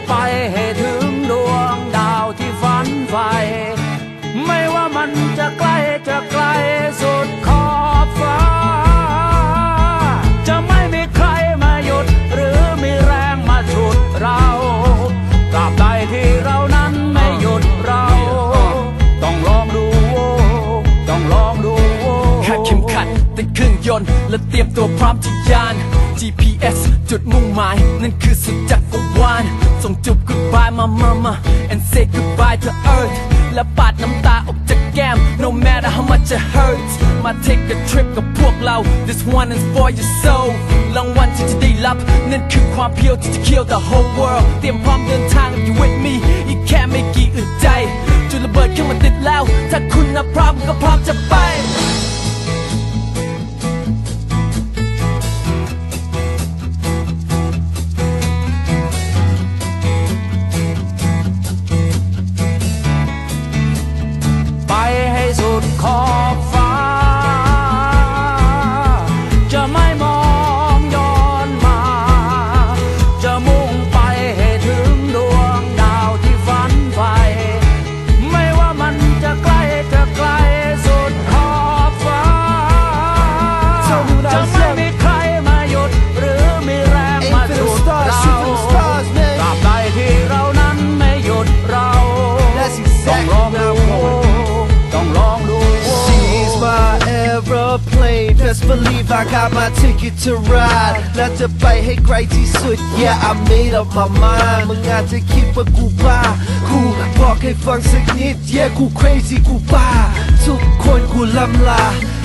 ไปให้ถึงดวงดาวที่ฝันใฝ่ไม่ว่ามันจะไกลสุดขอบฟ้าจะไม่มีใครมาหยุดหรือมีแรงมาฉุดเราตราบใดที่เรานั้นไม่หยุดเราต้องลองดูคาดเข็มขัดติดเครื่องยนต์และเตรียมตัวพร้อมที่ยาน GPS จุดมุ่งหมายนั่นคือสุดจักรวาลส่งจุบ goodbye mama and say goodbye to earth และปาดน้ำตาออกจากแก้ม no matter how much it hurts มา take a trip กับพวกเรา this one is for your soul รางวัลที่จะได้รับนั่นคือความเพียวที่จะ kill the whole world เตรียมพร้อมเดินทาง you with me อีกแค่ไม่กี่อึดใจจุดระเบิดขึ้นมาติดแล้วถ้าคุณนับพร้อมก็พร้อมจะไปให้สุดขอบฟ้าจะไม่มองย้อนมาจะมุ่งไปให้ถึงดวงดาวที่ฝันใฝ่ไม่ว่ามันจะไกลสุดขอบฟ้าจะไม่มีใครมาหยุดหรือมีแรงมาฉุดเราตราบใดที่เรานั้นไม่หยุดเราต้องลองดู She's my aeroplane Best believe I got my ticket to ride และจะไปให้ไกลที่สุด Yeah I made up my mind มึงอาจจะคิดว่ากูบ้ากูบอกให้ฟังสักนิด Yeah กู crazy กูบ้าทุกคนกูล้ำลา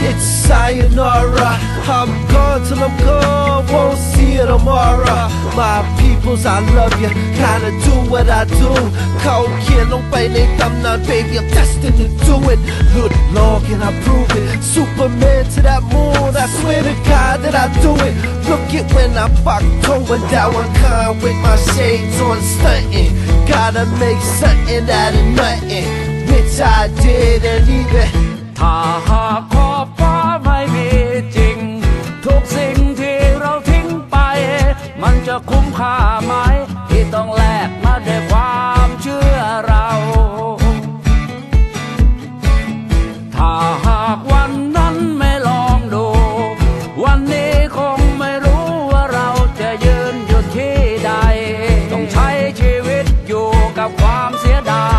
It's sayonara I'm gone till I'm gone Won't see you tomorrow My peoples I love you Gotta do what I do เขาเขียนลงไปในตำนาน Baby I'm destined to do it หลุดโลก and I prove it Superman to that moon I swear to God that I do it Look it when I fuck going down one kind with my shades on stunting Gotta make something out of nothing Which I did and even ถ้าหากขอบฟ้าไม่มีจริงทุกสิ่งที่เราทิ้งไปมันจะคุ้มค่าไหมที่ต้องแลกมาด้วยความเชื่อเราถ้าหากวันนั้นไม่ลองดูวันนี้คงไม่รู้ว่าเราจะยืนอยู่ที่ใดต้องใช้ชีวิตอยู่กับความเสียดาย